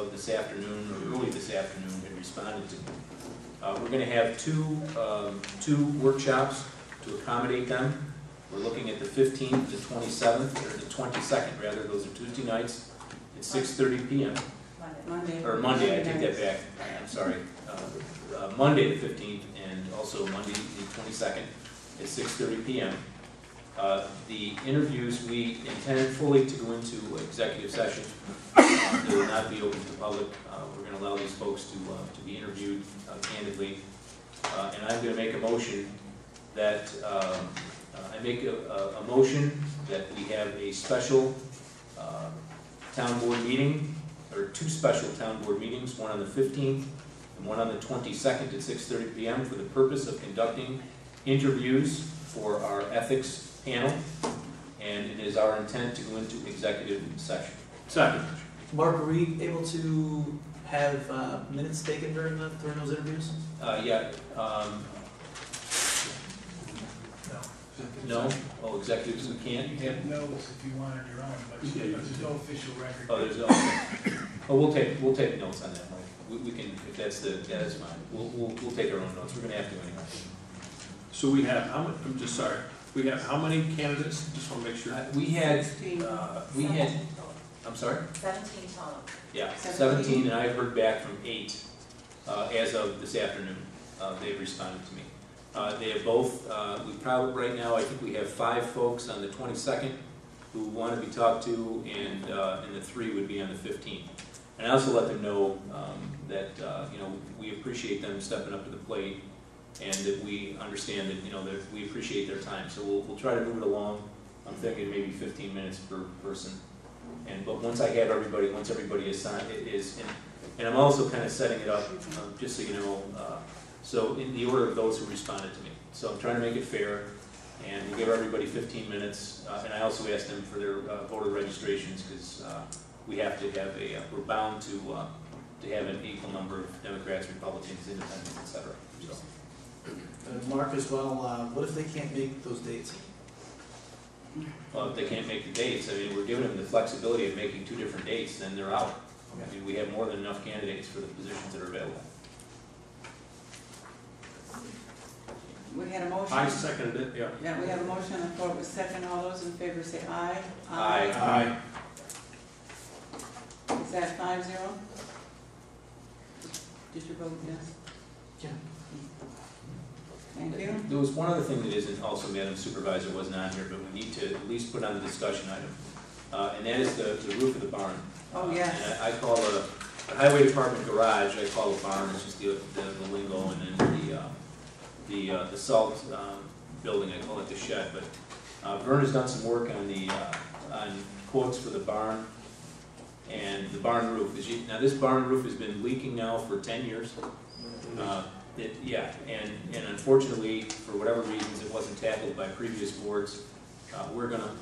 of this afternoon, or early this afternoon, had responded to me. We're going to have two workshops to accommodate them. We're looking at the 15th, the 27th, or the 22nd, rather. Those are Tuesday nights at 6:30 p.m. Monday, I take that back. I'm sorry. Monday the 15th, and also Monday the 22nd at 6:30 p.m. The interviews, we intend fully to go into executive session. They will not be open to the public. We're going to allow these folks to be interviewed candidly. And I'm going to make a motion that I make a motion that we have a special town board meeting, or two special town board meetings, one on the 15th and one on the 22nd at 6:30 p.m. for the purpose of conducting interviews for our ethics panel, and it is our intent to go into executive session. Second. Mark, are we able to have minutes taken during those interviews? Yeah. No? Oh, executives we can't? You have notes if you wanted your own, but there's no official record. Oh, there's no. Oh, we'll take notes on that, Mike. We can, if that's that's fine. We'll take our own notes. We're gonna have to anyway. So we have how many? I'm just sorry. We have how many candidates? Just want to make sure. We had. I'm sorry. 17 total. Yeah, 17, and I've heard back from 8 as of this afternoon. They've responded to me. They have both. We probably right now I think we have 5 folks on the 22nd who want to be talked to, and the 3 would be on the 15th. And I also let them know that you know, we appreciate them stepping up to the plate, and that we understand that, you know, that we appreciate their time. So we'll try to move it along. I'm thinking maybe 15 minutes per person. But once I have everybody, once everybody is signed, and I'm also kind of setting it up just so you know. So in the order of those who responded to me. So I'm trying to make it fair, and we'll give everybody 15 minutes. And I also asked them for their voter registrations, because we have to have we're bound to have an equal number of Democrats, Republicans, Independents, etc. So. Mark, as well, what if they can't make those dates? Well, if they can't make the dates, I mean, we're giving them the flexibility of making 2 different dates, then they're out. I mean, we have more than enough candidates for the positions that are available. We had a motion. I seconded it. Yeah. Yeah, we have a motion on the floor with second. All those in favor say aye. Aye. Aye. Is that 5-0? Did you vote yes? Yeah. Thank you. There was one other thing that isn't also, Madam Supervisor, wasn't on here, but we need to at least put on the discussion item, and that is the roof of the barn. Oh, yes. And I call the highway department garage, I call a barn, it's just the lingo, and then the salt building, I call it the shed. But Vern has done some work on on quotes for the barn and the barn roof. Now this barn roof has been leaking now for 10 years. And unfortunately, for whatever reasons, it wasn't tackled by previous boards. We're gonna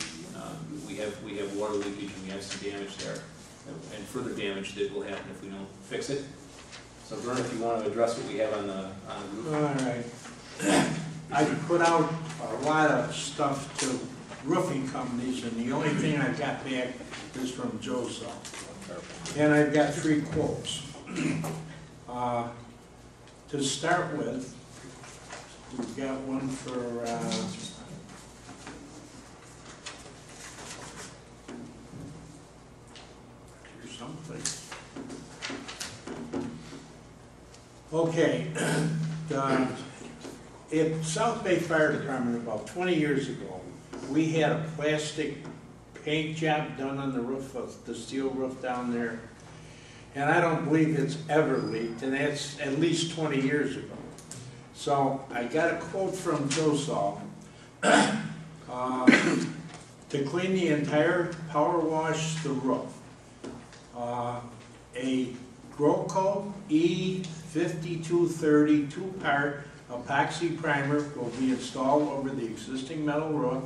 we have water leakage, and we have some damage there, and further damage that will happen if we don't fix it. So Vern, if you want to address what we have on the roof. All right. I put out a lot of stuff to roofing companies, and the only thing I got back is from Joseph. And I've got 3 quotes. To start with, we've got one for here's someplace. Okay. At South Bay Fire Department about 20 years ago, we had a plastic paint job done on the roof of the steel roof down there. And I don't believe it's ever leaked, and that's at least 20 years ago. So I got a quote from Joseph to clean the entire power wash the roof. A Groco E5230 2-part epoxy primer will be installed over the existing metal roof.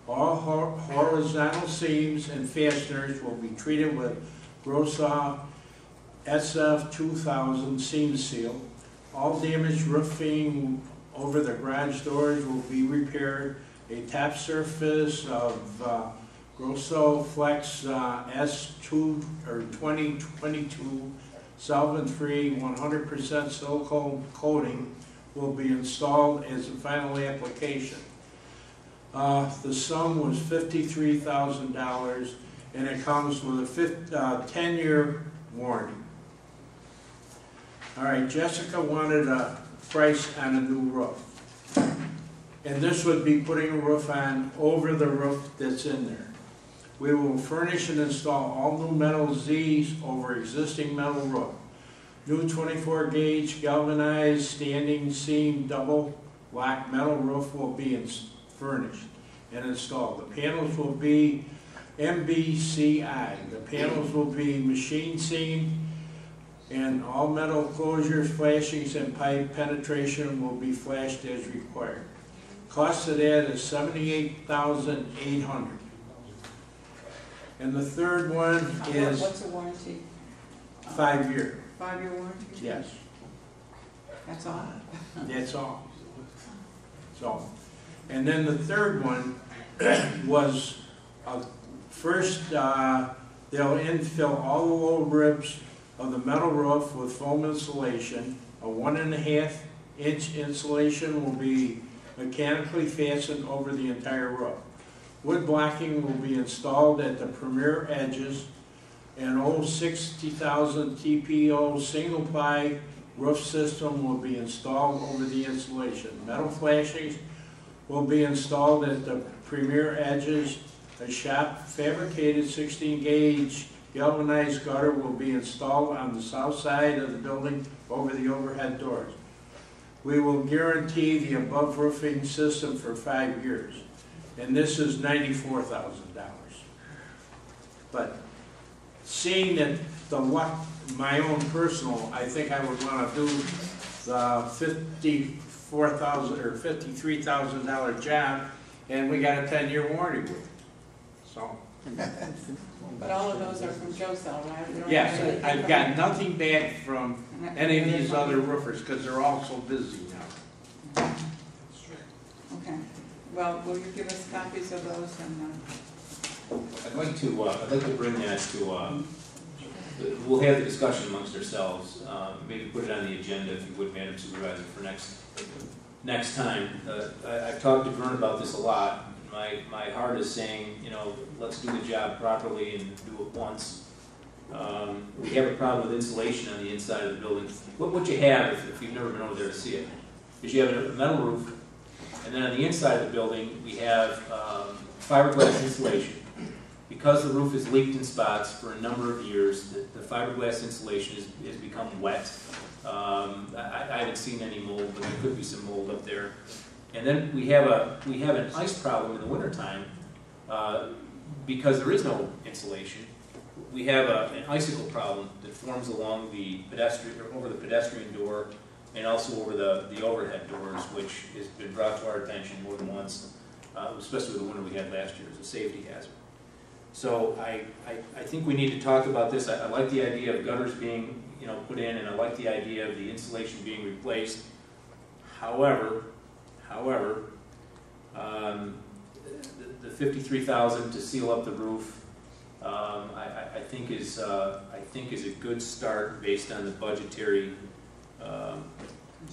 All horizontal seams and fasteners will be treated with Grosso SF2000 seam seal. All damaged roofing over the garage doors will be repaired. A top surface of Grosso Flex S2 or 2022 solvent-free 100% silicone coating will be installed as a final application. The sum was $53,000 and it comes with a 10-year warranty. All right, Jessica wanted a price on a new roof. And this would be putting a roof on over the roof that's in there. We will furnish and install all new metal Z's over existing metal roof. New 24 gauge galvanized standing seam double black metal roof will be furnished and installed. The panels will be MBCI. The panels will be machine seam and all metal closures, flashings, and pipe penetration will be flashed as required. Cost of that is $78,800. And the third one is What's the warranty? 5-year. 5-year warranty? Yes, That's all? that's all. So, and then the third one was first they'll infill all the low ribs of the metal roof with foam insulation. A 1.5-inch insulation will be mechanically fastened over the entire roof. Wood blocking will be installed at the premier edges. An old 60,000 TPO single ply roof system will be installed over the insulation. Metal flashings will be installed at the premier edges. A shop fabricated 16 gauge galvanized gutter will be installed on the south side of the building over the overhead doors. We will guarantee the above roofing system for 5 years. And this is $94,000. But seeing that my own personal, I think I would want to do the $54,000 or $53,000 job, and we got a 10-year warranty with it. So. But all of those are from Joe Cell, right? We don't have Yes, anything I've from- got nothing back from any of these from- other roofers because they're all so busy now. Okay. Well, will you give us copies of those and, I'd like to bring that to, we'll have the discussion amongst ourselves, maybe put it on the agenda if you would, Madam Supervisor, for next time. I've talked to Vern about this a lot. My heart is saying, you know, let's do the job properly and do it once. We have a problem with insulation on the inside of the building. What you have, if you've never been over there to see it, is you have a metal roof, and then on the inside of the building, we have fiberglass insulation. Because the roof has leaked in spots for a number of years, the fiberglass insulation has become wet. I haven't seen any mold, but there could be some mold up there. And then we have an ice problem in the wintertime because there is no insulation. We have an icicle problem that forms along the pedestrian, or over the pedestrian door, and also over the overhead doors, which has been brought to our attention more than once, especially with the winter we had last year as a safety hazard. So I think we need to talk about this. I like the idea of gutters being, you know, put in, and I like the idea of the insulation being replaced. However, the $53,000 to seal up the roof, I think is a good start based on the budgetary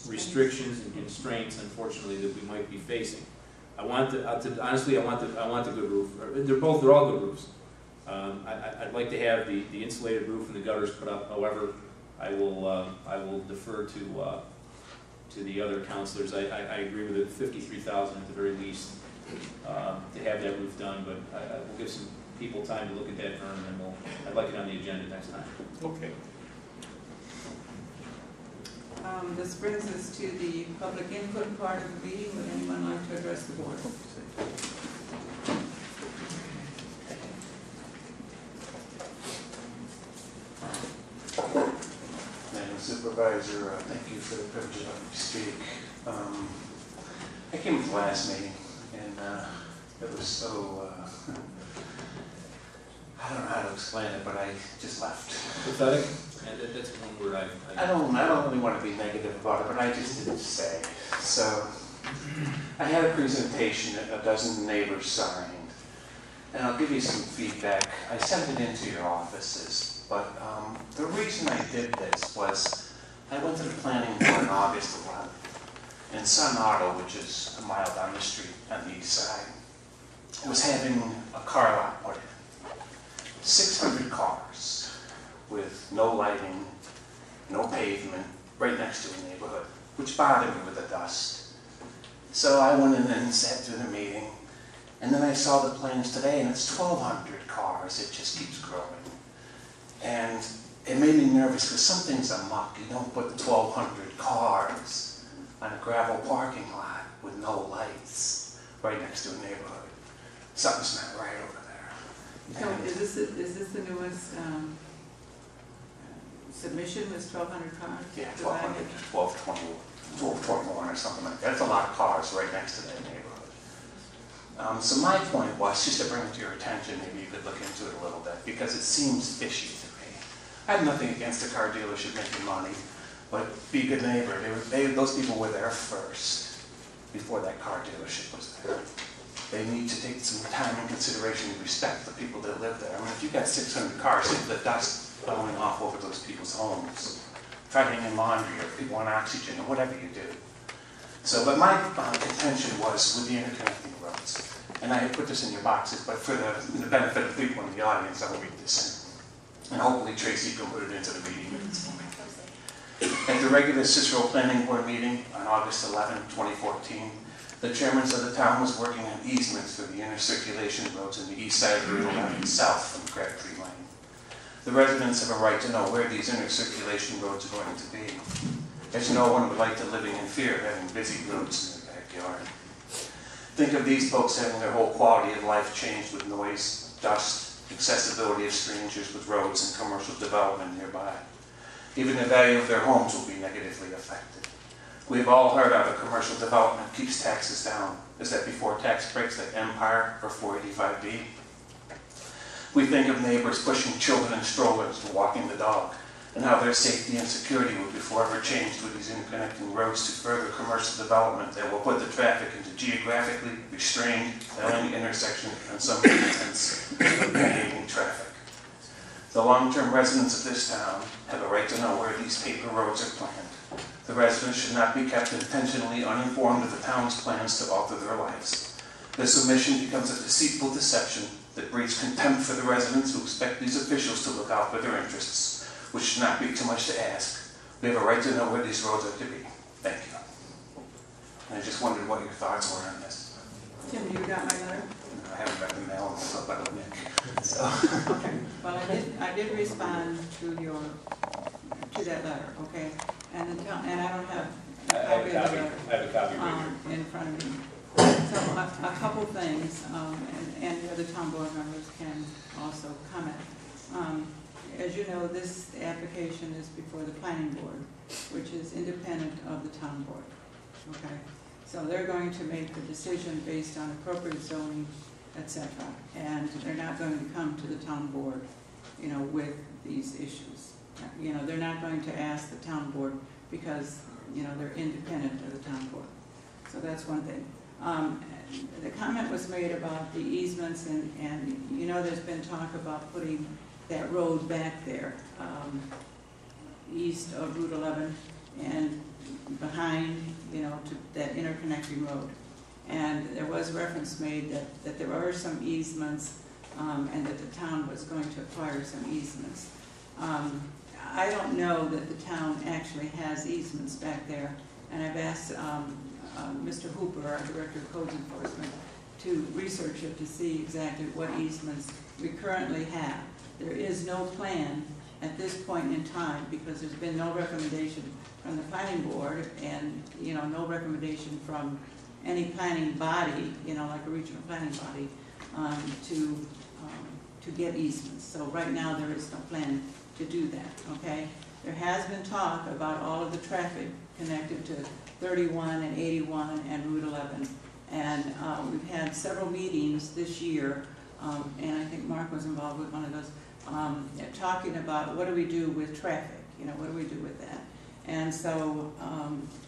restrictions and constraints, unfortunately, that we might be facing. Honestly, I want the good roof. They're all good roofs. I'd like to have the insulated roof and the gutters put up. However, I will defer to the other counselors. I agree with it. $53,000 at the very least to have that roof done. But we'll give some people time to look at that, and then I'd like it on the agenda next time. Okay. this brings us to the public input part of the meeting. Would anyone like to address the board? Madam Supervisor, thank you for the privilege of letting me speak. I came to the last meeting, and it was so, I don't know how to explain it, but I just left. Pathetic? And that's one word I don't really want to be negative about it, but I just didn't stay. So I had a presentation that a dozen neighbors signed, and I'll give you some feedback. I sent it into your offices, but the reason I did this was I went to the planning board on August 11th, and Sun Auto, which is a mile down the street on the east side, was having a car lot put in. 600 cars with no lighting, no pavement, right next to a neighborhood, which bothered me with the dust. So I went in and sat through the meeting, and then I saw the plans today, and it's 1,200 cars. It just keeps growing. And it made me nervous because something's amok. You don't put 1,200 cars on a gravel parking lot with no lights right next to a neighborhood. Something's not right over there. So is this the newest submission, was 1,200 cars? Yeah, 1,200, 1,221 or something like that. That's a lot of cars right next to that neighborhood. So my point was just to bring it to your attention, maybe you could look into it a little bit, because it seems fishy to me. I have nothing against the car dealership making money, but be a good neighbor. Those people were there first, before that car dealership was there. They need to take some time and consideration and respect the people that live there. I mean, if you've got 600 cars, think of the dust blowing off over those people's homes. Try hanging laundry, or people on oxygen, or whatever you do. So, but my contention was with the interconnecting roads. And I had put this in your boxes, but for the benefit of people in the audience, I will read this in. And hopefully Tracy can put it into the meeting minutes for me. At the regular Cicero Planning Board meeting on August 11, 2014, the chairman of the town was working on easements for the inner circulation roads in the east side of Route 11 south from Crabtree Lane. The residents have a right to know where these inner circulation roads are going to be. As no one would like to living in fear of having busy roads in their backyard. Think of these folks having their whole quality of life changed with noise, dust, accessibility of strangers with roads and commercial development nearby. Even the value of their homes will be negatively affected. We've all heard how the commercial development keeps taxes down. Is that before tax breaks like Empire or 485B? We think of neighbors pushing children in strollers or walking the dog, and how their safety and security will be forever changed with these interconnecting roads to further commercial development that will put the traffic into geographically restrained, lane intersection and some intense behaving traffic. The long-term residents of this town have a right to know where these paper roads are planned. The residents should not be kept intentionally uninformed of the town's plans to alter their lives. This omission becomes a deceitful deception that breeds contempt for the residents who expect these officials to look out for their interests, which should not be too much to ask. We have a right to know where these roads are to be. Thank you. And I just wondered what your thoughts were on this. Tim, you got my letter? I haven't read the mail, and so I don't Nick. So. Okay. Well, I did respond to that letter, okay? And I don't have a copy of the letter. I have a copy right here. In front of me. So a couple things, and the other town board members can also comment. As you know, this application is before the planning board, which is independent of the town board, okay? So they're going to make the decision based on appropriate zoning, etc. And they're not going to come to the town board, you know, with these issues. You know, they're not going to ask the town board because, you know, they're independent of the town board. So that's one thing. The comment was made about the easements, and you know, there's been talk about putting that road back there, east of Route 11 and behind, you know, to that interconnecting road. And there was reference made that there are some easements and that the town was going to acquire some easements. I don't know that the town actually has easements back there, and I've asked Mr. Hooper, our Director of Codes Enforcement, to research it to see exactly what easements we currently have. There is no plan at this point in time because there's been no recommendation from the planning board and, you know, no recommendation from any planning body, you know, like a regional planning body, to get easements. So right now there is no plan to do that, okay? There has been talk about all of the traffic connected to 31 and 81 and Route 11. And we've had several meetings this year, and I think Mark was involved with one of those, talking about what do we do with traffic, you know, what do we do with that? And so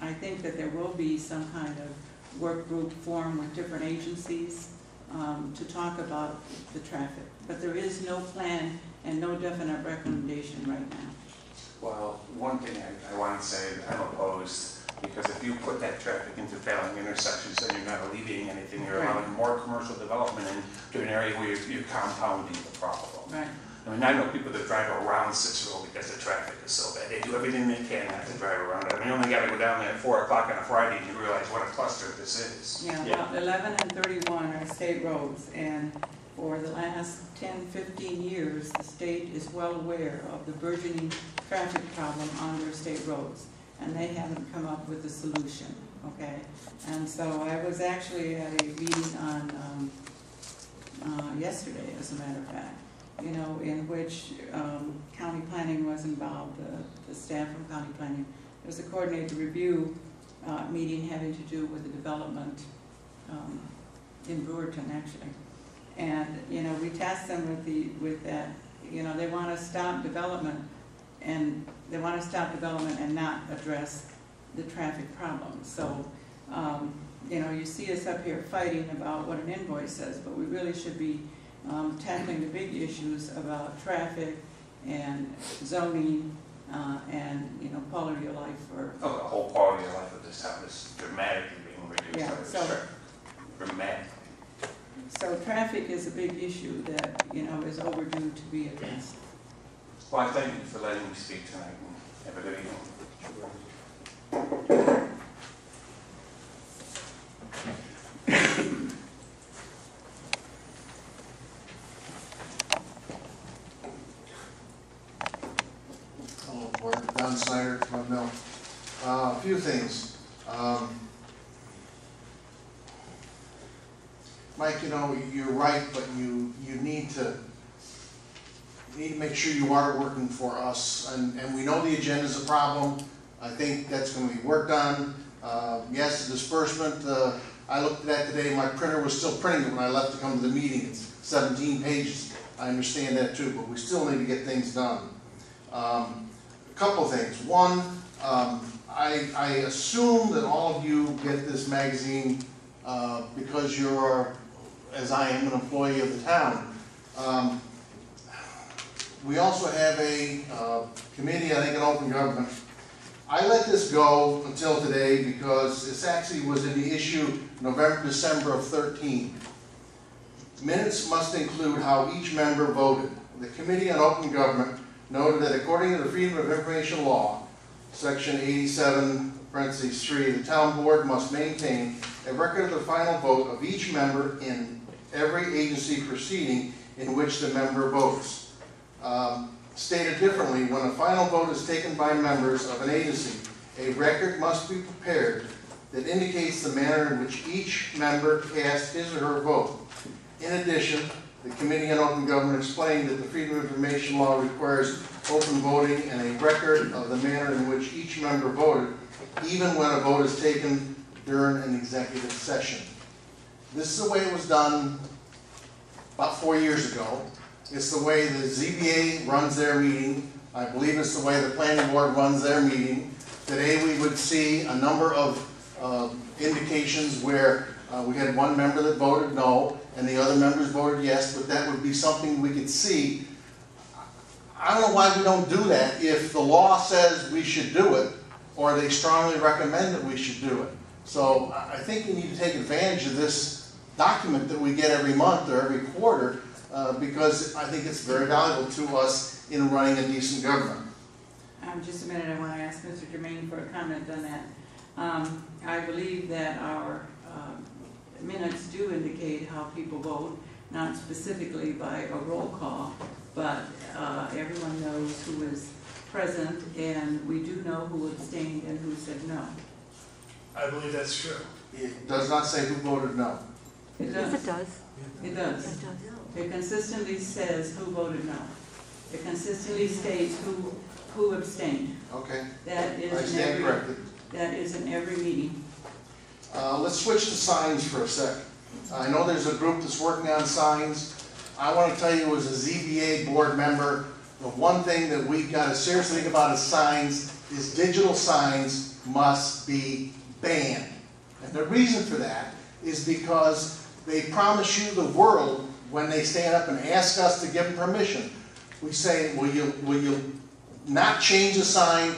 I think that there will be some kind of work group formed with different agencies to talk about the traffic. But there is no plan and no definite recommendation right now. Well, one thing I want to say, that I'm opposed, because if you put that traffic into failing intersections, then you're not alleviating anything, you're Right. allowing more commercial development into an area where you're compounding the problem. Right. I mean, I know people that drive around Cicero because the traffic is so bad. They do everything they can not to drive around it. I mean, you only got to go down there at 4 o'clock on a Friday and you realize what a cluster this is. Yeah, Yeah. well, 11 and 31 are state roads, and for the last 10, 15 years, the state is well aware of the burgeoning traffic problem on their state roads, and they haven't come up with a solution, okay? And so I was actually at a meeting on, yesterday, as a matter of fact, you know, in which county planning was involved, the staff from county planning. There was a coordinated review meeting having to do with the development in Brewerton, actually. And, you know, we tasked them with that, you know, they want to stop development and not address the traffic problem. So, you know, you see us up here fighting about what an invoice says, but we really should be tackling the big issues about traffic and zoning and, you know, quality of life for. Oh, the whole quality of life of this town is dramatically being reduced Yeah, by this so- traffic. Dramatically. So traffic is a big issue that, you know, is overdue to be addressed. Well, I thank you for letting me speak tonight and have a good evening. Hello, Board. Don Snyder, Mud Mill. A few things. Mike, you know, you're right, but you need to make sure you are working for us, and we know the agenda's a problem. I think that's going to be worked on. Yes, the disbursement, I looked at that today, my printer was still printing it when I left to come to the meeting. It's 17 pages. I understand that too, but we still need to get things done. A couple things. One, I assume that all of you get this magazine because you're, as I am, an employee of the town. We also have a committee, I think, in open government. I let this go until today because this actually was in the issue November, December of 13. Minutes must include how each member voted. The Committee on Open Government noted that according to the Freedom of Information Law, Section 87, parentheses 3, the town board must maintain a record of the final vote of each member in every agency proceeding in which the member votes. Stated differently, when a final vote is taken by members of an agency, a record must be prepared that indicates the manner in which each member cast his or her vote. In addition, the Committee on Open Government explained that the Freedom of Information Law requires open voting and a record of the manner in which each member voted, even when a vote is taken during an executive session. This is the way it was done about 4 years ago. It's the way the ZBA runs their meeting. I believe it's the way the planning board runs their meeting. Today we would see a number of indications where we had one member that voted no and the other members voted yes, but that would be something we could see. I don't know why we don't do that if the law says we should do it or they strongly recommend that we should do it. So I think we need to take advantage of this document that we get every month or every quarter because I think it's very valuable to us in running a decent government. Just a minute, I want to ask Mr. Germain for a comment on that. I believe that our minutes do indicate how people vote, not specifically by a roll call, but everyone knows who is present, and we do know who abstained and who said no. I believe that's true. It does not say who voted no. It does. Yes, it does. It does. It does. It consistently says who voted no. It consistently states who abstained. Okay, That I is in stand every, corrected. that is in every meeting. Let's switch to signs for a second. I know there's a group that's working on signs. I want to tell you as a ZBA board member, the one thing that we've got to seriously think about as signs is digital signs must be banned. And the reason for that is because They promise you the world when they stand up and ask us to give them permission. We say, will you not change the sign,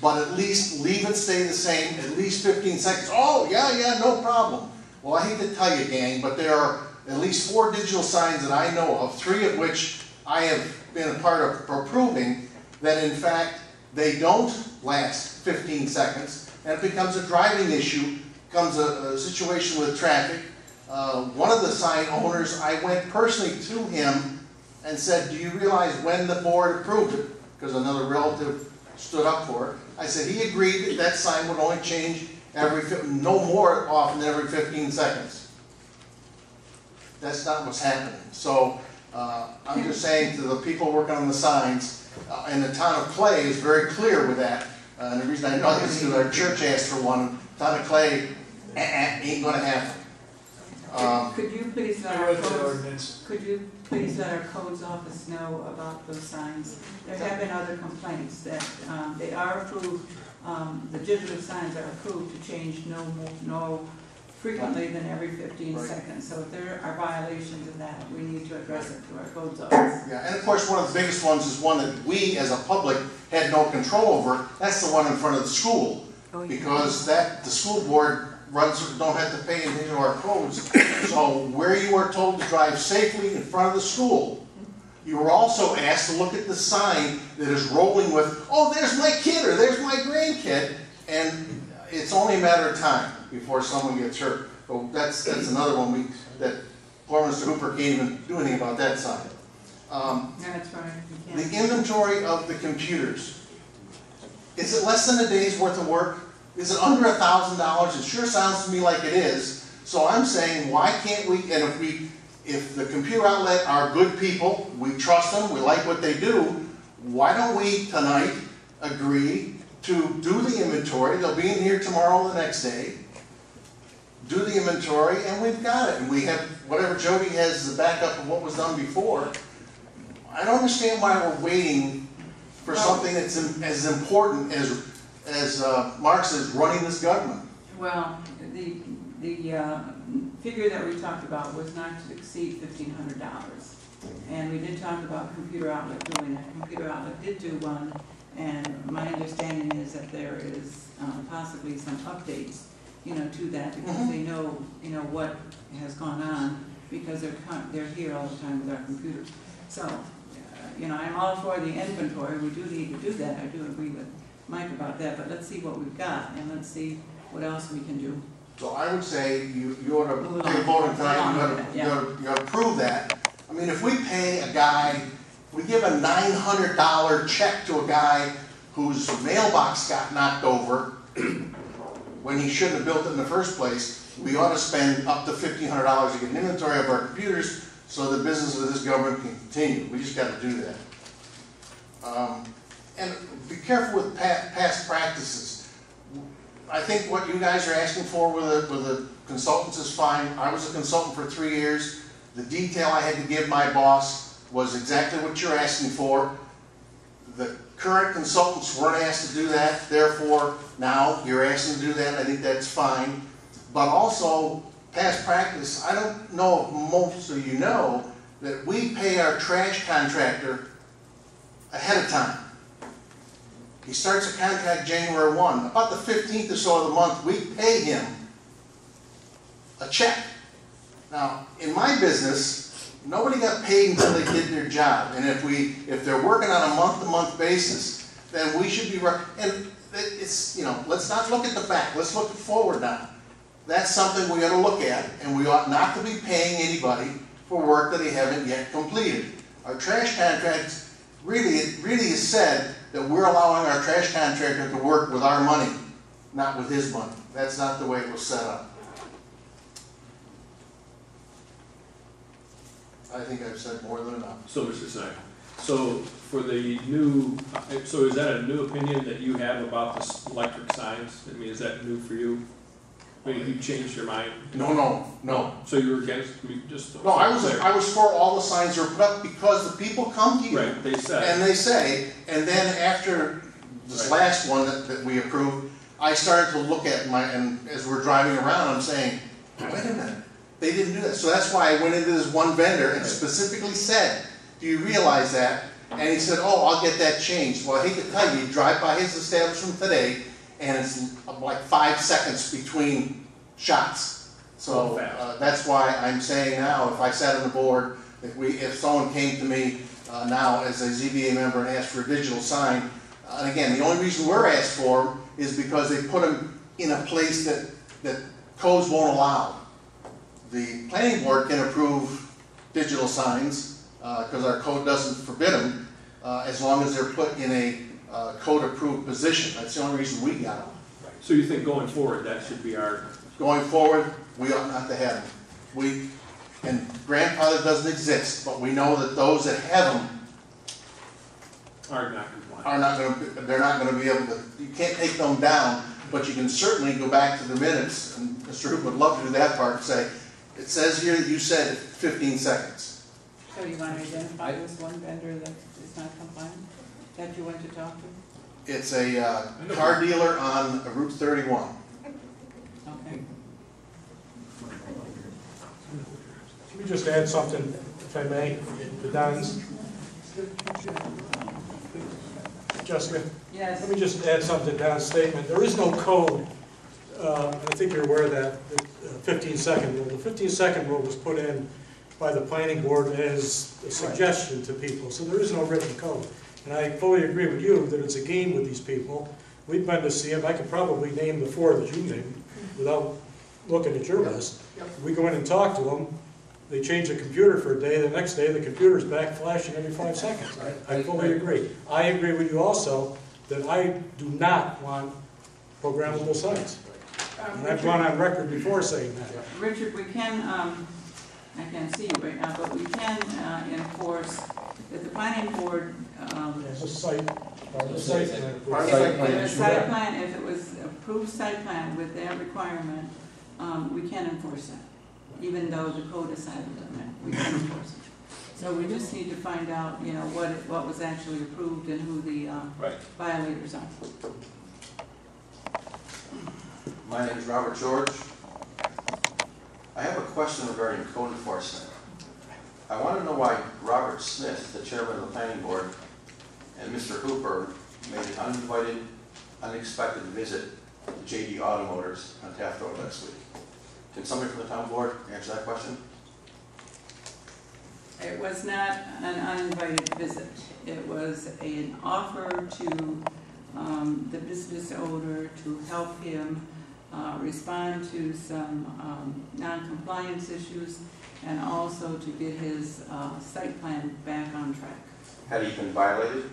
but at least leave it stay the same, at least 15 seconds. Oh, yeah, no problem. Well, I hate to tell you, gang, but there are at least 4 digital signs that I know of, 3 of which I have been a part of approving, that in fact, they don't last 15 seconds, and it becomes a driving issue, becomes a situation with traffic. One of the sign owners, I went personally to him and said, do you realize when the board approved it? Because another relative stood up for it. I said he agreed that that sign would only change no more often than every 15 seconds. That's not what's happening. So I'm just saying to the people working on the signs, and the town of Clay is very clear with that. And the reason I know this is because our church asked for one. Town of Clay ain't going to happen. Could you please let I our wrote the codes, ordinance. could you please let our codes office know about those signs? There have been other complaints that they are approved, the digital signs are approved to change no frequently than every 15 Right. seconds. So if there are violations of that, we need to address it to our codes office. Yeah, and of course, one of the biggest ones is one that we, as a public, had no control over. That's the one in front of the school. Oh, yeah. Because the school board don't have to pay into our codes. So where you are told to drive safely in front of the school, you were also asked to look at the sign that is rolling with, oh, there's my kid or there's my grandkid, and it's only a matter of time before someone gets hurt. So that's another one that poor Mr. Hooper can't even do anything about that sign. That's right. You The can't. inventory of the computers. Is it less than a day's worth of work? Is it under $1,000? It sure sounds to me like it is. So I'm saying, why can't we, and if the computer outlet are good people, we trust them, we like what they do, why don't we tonight agree to do the inventory? They'll be in here tomorrow or the next day. Do the inventory, and we've got it. And we have, whatever Jody has as a backup of what was done before. I don't understand why we're waiting for something that's as important as Mark says, running this government. Well, the figure that we talked about was not to exceed $1,500. And we did talk about Computer Outlet doing it. Computer Outlet did do one, and my understanding is that there is possibly some updates, to that, because they know, what has gone on, because they're here all the time with our computers. So, I'm all for the inventory. We do need to do that. I do agree with Mike about that, but let's see what we've got, and let's see what else we can do. So I would say you ought to take a vote on tonight, you ought to prove that. I mean, if we pay a guy, we give a $900 check to a guy whose mailbox got knocked over when he shouldn't have built it in the first place, we ought to spend up to $1,500 to get an inventory of our computers so the business of this government can continue. We just got to do that. And be careful with past practices. I think what you guys are asking for with the consultants is fine. I was a consultant for 3 years. The detail I had to give my boss was exactly what you're asking for. The current consultants weren't asked to do that, therefore now you're asking to do that. I think that's fine. But also, past practice, I don't know if most of you know that we pay our trash contractor ahead of time. He starts a contract January 1. About the 15th or so of the month, we pay him a check. Now, in my business, nobody got paid until they did their job. And if they're working on a month-to-month basis, then we should be, and it's, let's not look at the back. Let's look forward now. That's something we ought to look at, and we ought not to be paying anybody for work that they haven't yet completed. Our trash contracts, it really is said that we're allowing our trash contractor to work with our money, not with his money. That's not the way it was set up. I think I've said more than enough. So, Mr. Snyder, so for the new, so is that a new opinion that you have about the electric signs? I mean, is that new for you? I mean, you changed your mind? No. So you were against me, just? No, I was for all the signs that were put up because the people come to you. Right, they said. And they say, and then after this last one that we approved, I started to look at and as we're driving around, I'm saying, wait a minute, They didn't do that. So that's why I went into this one vendor and specifically said, do you realize that? And he said, oh, I'll get that changed. Well, I hate to tell you, you drive by his establishment today, and it's like 5 seconds between shots. So that's why I'm saying now, if I sat on the board, if someone came to me now as a ZBA member and asked for a digital sign, and again, the only reason we're asked for them is because they put them in a place that codes won't allow. The planning board can approve digital signs because our code doesn't forbid them as long as they're put in a code-approved position. That's the only reason we got them. So you think going forward, that should be our... Going forward, we ought not to have them. And grandfather doesn't exist, but we know that those that have them are not compliant. they're not going to be able to, you can't take them down, but you can certainly go back to the minutes, and Mr. Hoop would love to do that part, and say, it says here that you said 15 seconds. So you want to identify this one vendor that is not compliant, that you went to talk to? It's a car dealer on Route 31. Okay. Let me just add something, if I may, to Don's. Jessica? Yes. Let me just add something to Don's statement. There is no code, I think you're aware of that, the 15-second rule. The 15-second rule was put in by the planning board as a suggestion to people, so there is no written code. And I fully agree with you that it's a game with these people. We've been to see them. I could probably name the 4 that you named without looking at your list. We go in and talk to them. They change the computer for a day. The next day, the computer's back flashing every 5 seconds. I fully agree. I agree with you also that I do not want programmable sites. And I've gone on record before saying that. Richard, we can, I can't see you right now, but we can enforce that the planning board, As a site, if it was approved site plan with that requirement, we can enforce that. Even though the code is silent on it, we can enforce it. So we just need to find out, you know, what was actually approved and who the violators are. My name is Robert George. I have a question regarding code enforcement. I want to know why Robert Smith, the chairman of the planning board, and Mr. Hooper made an uninvited, unexpected visit to JD Automotors on Taft Road last week. Can somebody from the town board answer that question? It was not an uninvited visit. It was an offer to the business owner to help him respond to some non-compliance issues and also to get his site plan back on track. Had he been violated?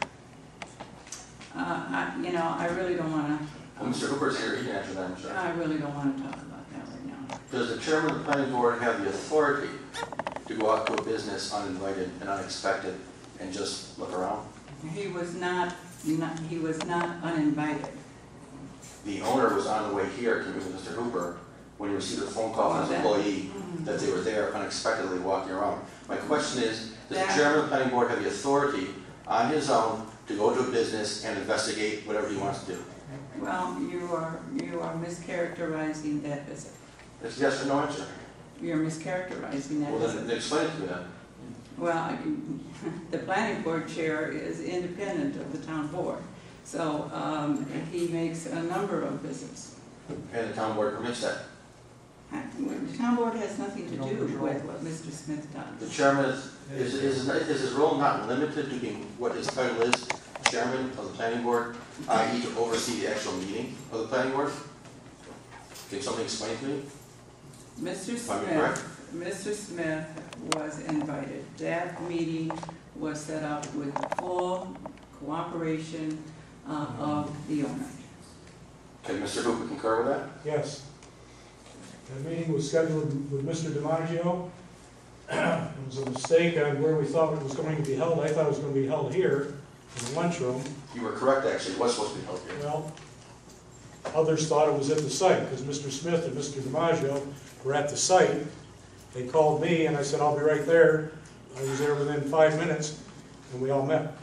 I really don't want to. Well, Mr. Hooper's here, he can answer that, I'm sure. I really don't want to talk about that right now. Does the chairman of the planning board have the authority to go out to a business uninvited and unexpected and just look around? He was not uninvited. The owner was on the way here to meet with Mr. Hooper when he received a phone call from his employee that they were there unexpectedly walking around. My question is, does the chairman of the planning board have the authority on his own to go to a business and investigate whatever he wants to do? Well, you are mischaracterizing that visit. It's yes or no answer. You're mischaracterizing that Well, visit. then explain it to me then. Well, the planning board chair is independent of the town board, so he makes a number of visits. And the town board permits that. The town board has nothing to do with what Mr. Smith The does. chairman is his role not limited to being what his title is, chairman of the planning board, i.e. to oversee the actual meeting of the planning board? Can somebody explain to me? Mr. Smith was invited. That meeting was set up with the full cooperation of the owner. Can Mr. Hooper concur with that? Yes. The meeting was scheduled with Mr. DiMaggio. It was a mistake on where we thought it was going to be held. I thought it was going to be held here in the lunchroom. You were correct, actually. It was supposed to be held here. Well, others thought it was at the site because Mr. Smith and Mr. DiMaggio were at the site. They called me and I said, I'll be right there. I was there within 5 minutes and we all met.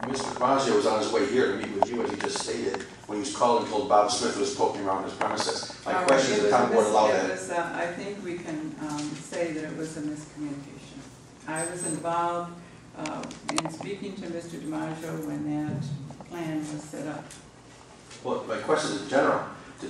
Mr. DiMaggio was on his way here to meet with you, as he just stated, when he was called and told Bob Smith was poking around his premises. My All right, question is, it the was town a board mis- allow it that? was, I think we can say that it was a miscommunication. I was involved in speaking to Mr. DiMaggio when that plan was set up. Well, my question is general.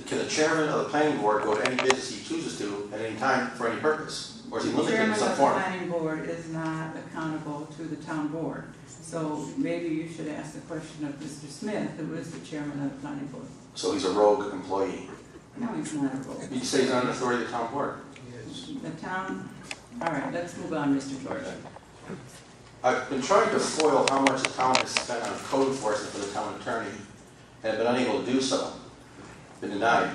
Can the chairman of the planning board go to any business he chooses to at any time for any purpose? Or is he The limited in chairman some of the form? planning board is not accountable to the town board. So maybe you should ask the question of Mr. Smith, who is the chairman of the planning board. So he's a rogue employee. No, he's not a role. You say he's on the authority of the town board. The town, all right, let's move on, Mr. George. I've been trying to foil how much the town has spent on code enforcement for the town attorney, and have been unable to do so. Been denied.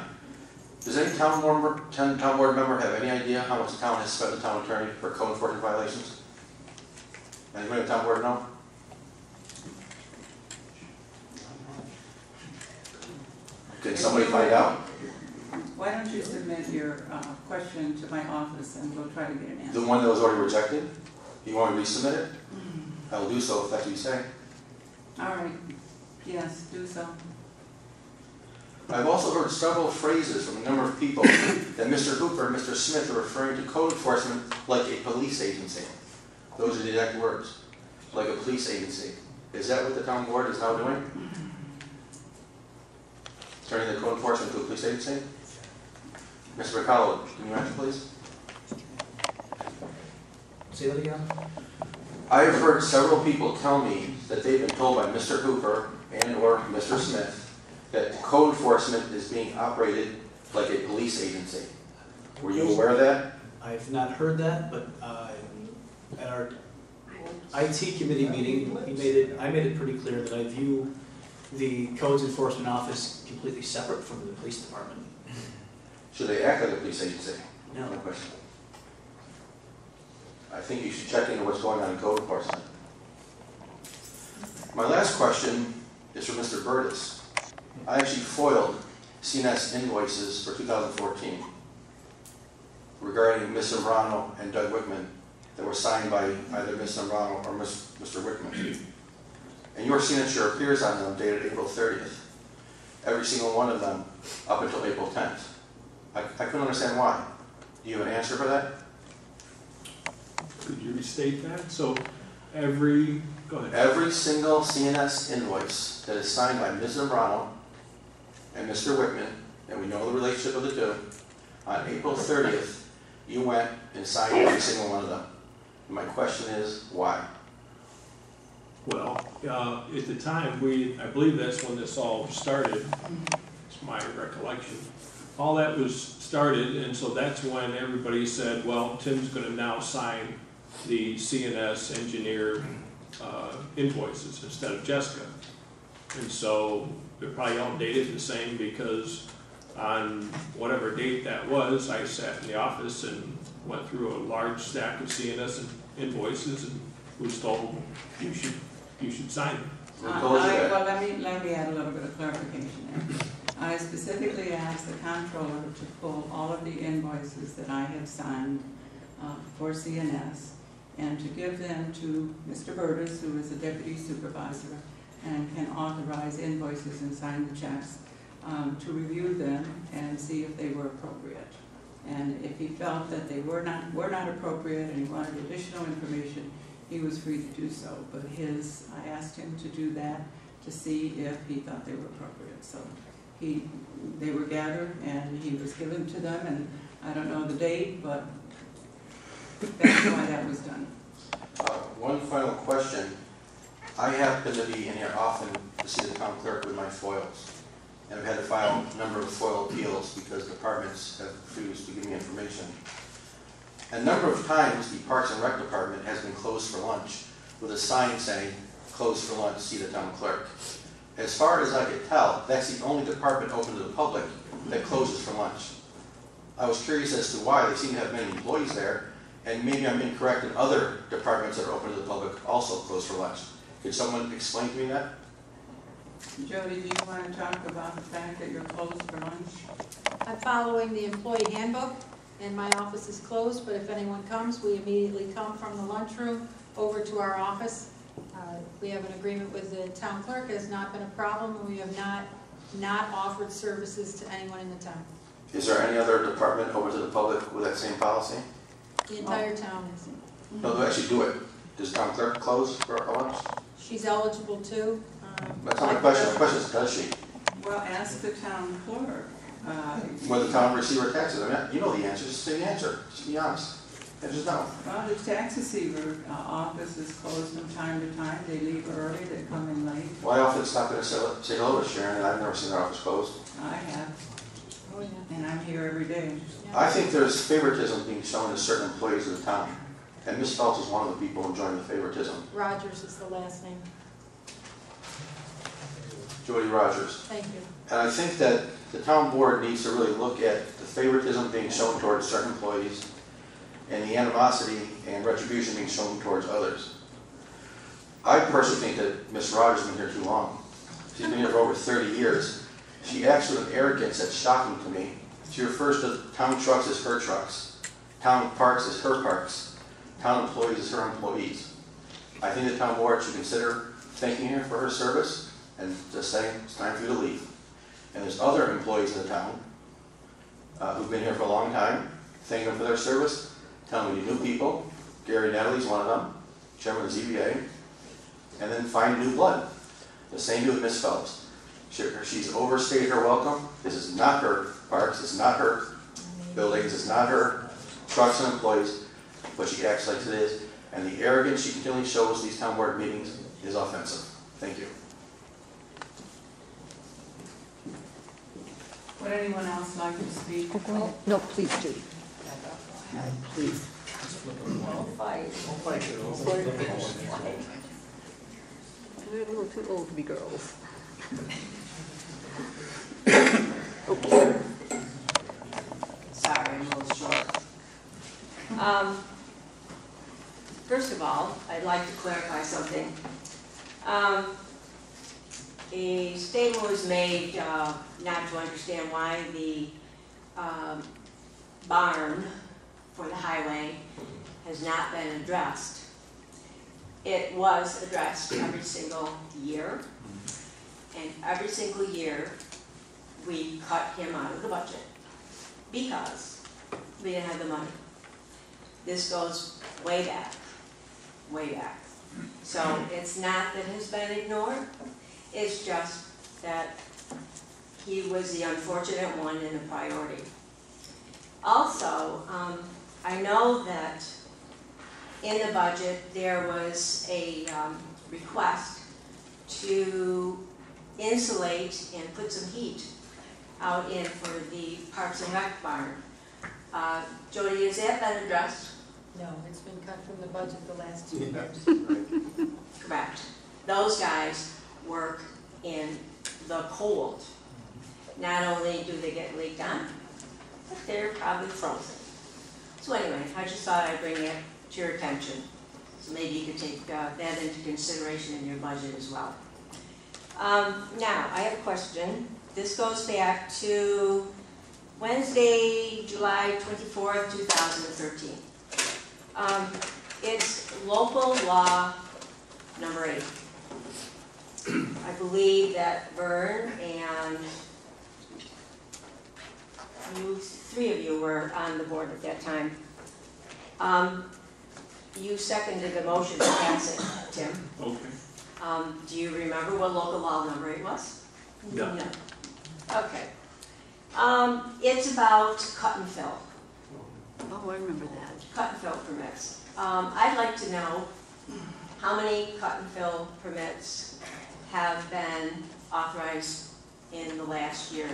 Does any town board member have any idea how much the town has spent the town attorney for code enforcement violations? Anybody in the town board know? Can somebody find out? Why don't you submit your question to my office and we'll try to get an answer. The one that was already rejected? You want me to resubmit it? I will do so if that's what you say. All right, yes, do so. I've also heard several phrases from a number of people that Mr. Hooper and Mr. Smith are referring to code enforcement like a police agency. Those are the exact words, like a police agency. Is that what the town board is now doing? Turning the code enforcement to a police agency? Mr. Ricaldo, can you answer please? Say that again? I have heard several people tell me that they've been told by Mr. Hooper and or Mr. Smith that code enforcement is being operated like a police agency. Were you aware of that? I've not heard that, but at our IT committee meeting, I made it pretty clear that I view the codes enforcement office completely separate from the police department. Should they act like a police agency? No. No question. I think you should check into what's going on in code enforcement. My last question is for Mr. Burtis. I actually foiled CNS invoices for 2014 regarding Ms. Zambrano and Doug Wickman that were signed by either Ms. Zambrano or Mr. Wickman. And your signature appears on them dated April 30th. Every single one of them up until April 10th. I couldn't understand why. Do you have an answer for that? Could you restate that? So go ahead. Every single CNS invoice that is signed by Ms. Zambrano and Mr. Wickman, and we know the relationship of the two, on April 30th, you went and signed every single one of them. And my question is, why? Well, at the time, I believe that's when this all started. It's my recollection. All that was started, and so that's when everybody said, well, Tim's going to now sign the CNS engineer invoices instead of Jessica. And so they're probably all dated the same because on whatever date that was, I sat in the office and went through a large stack of CNS invoices and was told you should sign them. Who told you that? Well, let me add a little bit of clarification there. I specifically asked the comptroller to pull all of the invoices that I had signed for CNS and to give them to Mr. Burtis, who is the deputy supervisor and can authorize invoices and sign the checks, to review them and see if they were appropriate. And if he felt that they were not appropriate and he wanted additional information, he was free to do so. But I asked him to do that to see if he thought they were appropriate. So they were gathered and he was given to them, and I don't know the date, but that's why that was done. One final question. I happen to be in here often to see the town clerk with my foils. And I've had to file a number of FOIL appeals because departments have refused to give me information. A number of times, the Parks and Rec department has been closed for lunch with a sign saying, closed for lunch, see the town clerk. As far as I could tell, that's the only department open to the public that closes for lunch. I was curious as to why. They seem to have many employees there, and maybe I'm incorrect in other departments that are open to the public also close for lunch. Could someone explain to me that? Jody, do you want to talk about the fact that you're closed for lunch? I'm following the employee handbook, and my office is closed, but if anyone comes, we immediately come from the lunchroom over to our office. We have an agreement with the town clerk. It has not been a problem, and we have not not offered services to anyone in the town. Is there any other department open to the public with that same policy? The entire town is. No, they actually do it. Does town clerk close for lunch? She's eligible too. That's not my question. My question is, does she? Well, ask the town clerk. Will the town receive her taxes? I mean, you know the answer, just say the answer. Just be honest. And just no. Well, the tax receiver office is closed from time to time. They leave early, they come in late. Well, I often stop in and say hello to Sharon, and I've never seen their office closed. I have, Oh, yeah. and I'm here every day. I think there's favoritism being shown to certain employees of the town. And Ms. Phelps is one of the people enjoying the favoritism. Rogers is the last name. Jody Rogers. Thank you. And I think that the town board needs to really look at the favoritism being shown towards certain employees and the animosity and retribution being shown towards others. I personally think that Ms. Rogers has been here too long. She's been here for over 30 years. She acts with an arrogance that's shocking to me. She refers to town trucks as her trucks, town parks as her parks, town employees as her employees. I think the town board should consider thanking her for her service and just saying it's time for you to leave. And there's other employees in the town who've been here for a long time, thanking them for their service, telling me new people. Gary Natalie's one of them, chairman of the ZBA, and then find new blood. The same with Ms. Phelps. She's overstayed her welcome. This is not her parks, it's not her buildings, it's not her trucks and employees, but she acts like it is. And the arrogance she continually shows these town board meetings is offensive. Thank you. Would anyone else like to speak? No, please, Judy. Please. Don't fight. Don't fight, girls. We're a little too old to be girls. Sorry, I'm a little short. First of all, I'd like to clarify something. A statement was made not to understand why the barn for the highway has not been addressed. It was addressed every single year, and every single year we cut him out of the budget because we didn't have the money. This goes way back, way back. So it's not that it has been ignored, it's just that he was the unfortunate one and a priority. Also, I know that in the budget there was a request to insulate and put some heat out in for the Parks and Rec barn. Jody, has that been addressed? No, it's been cut from the budget the last 2 years. Correct. Those guys work in the cold. Not only do they get leaked on, but they're probably frozen. So anyway, I just thought I'd bring it to your attention. So maybe you could take that into consideration in your budget as well. Now, I have a question. This goes back to Wednesday, July 24th, 2013. It's local law number 8. I believe that Vern and you, 3 of you were on the board at that time. You seconded the motion to pass it, Tim. Okay. Do you remember what local law number 8 was? No. Okay. It's about cut and fill. Oh, I remember that. Cut and fill permits. I'd like to know how many cut and fill permits have been authorized in the last year.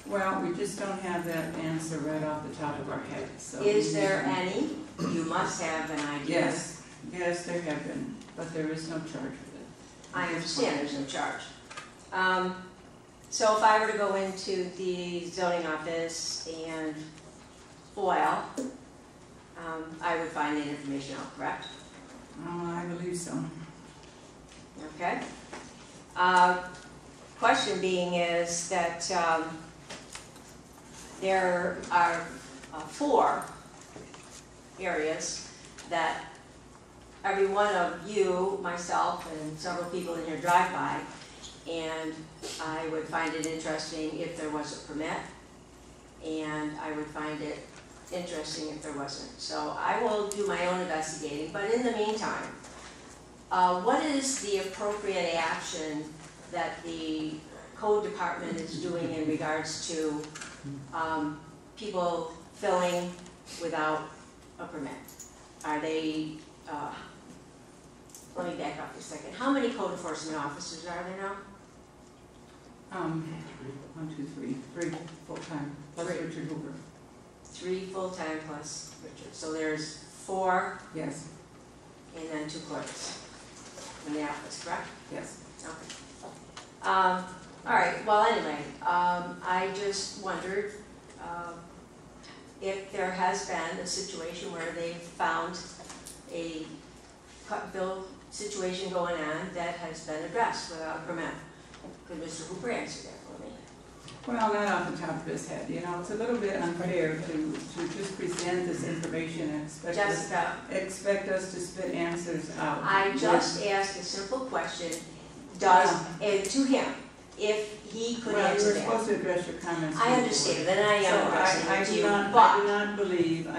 Well, we just don't have that answer right off the top of our head, so. Is there any? You must have an idea. Yes, yes, there have been, but there is no charge for that. I understand there's no charge. So if I were to go into the zoning office and FOIL, I would find that information out, correct? I believe so. Okay. Question being is that there are 4 areas that every one of you, myself, and several people in here drive by, and I would find it interesting if there was a permit, and I would find it interesting if there wasn't. So I will do my own investigating, but in the meantime, what is the appropriate action that the code department is doing in regards to people filling without a permit? Are they, let me back up a second. How many code enforcement officers are there now? 1, 2, 3, 3 full-time, plus Three. Richard Hoover. 3 full-time plus Richard. So there's 4 Yes, and then 2 clerks in the office, correct? yes. Okay. All right, well, anyway, I just wondered if there has been a situation where they've found a cut and fill situation going on that has been addressed without a permit. Could Mr. Hooper answer that for me? Well, not off the top of his head, you know, it's a little bit unfair to just present this information and expect us to spit answers out. I just asked a simple question, and to him, if he could answer that. Well, you were supposed to address your comments. I understand, then I am addressing it to you, I but.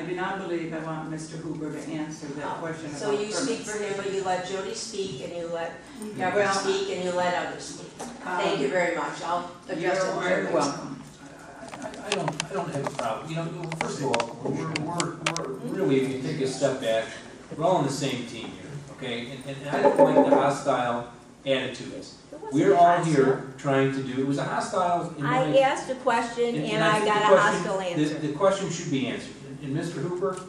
do not believe I want Mr. Hoover to answer that question about So you permits. speak for him, but you let Jody speak, and you let Deborah Well, speak, and you let others speak. Thank you very much, I'll address it. You're very welcome. I don't have a problem. You know, first of all, we're really, if you take a step back, we're all on the same team here, okay? And I don't like the hostile attitudes. We're all here trying to do, it was a hostile. I asked a question, and I think got the a question- hostile answer. The question should be answered. And Mr. Hooper,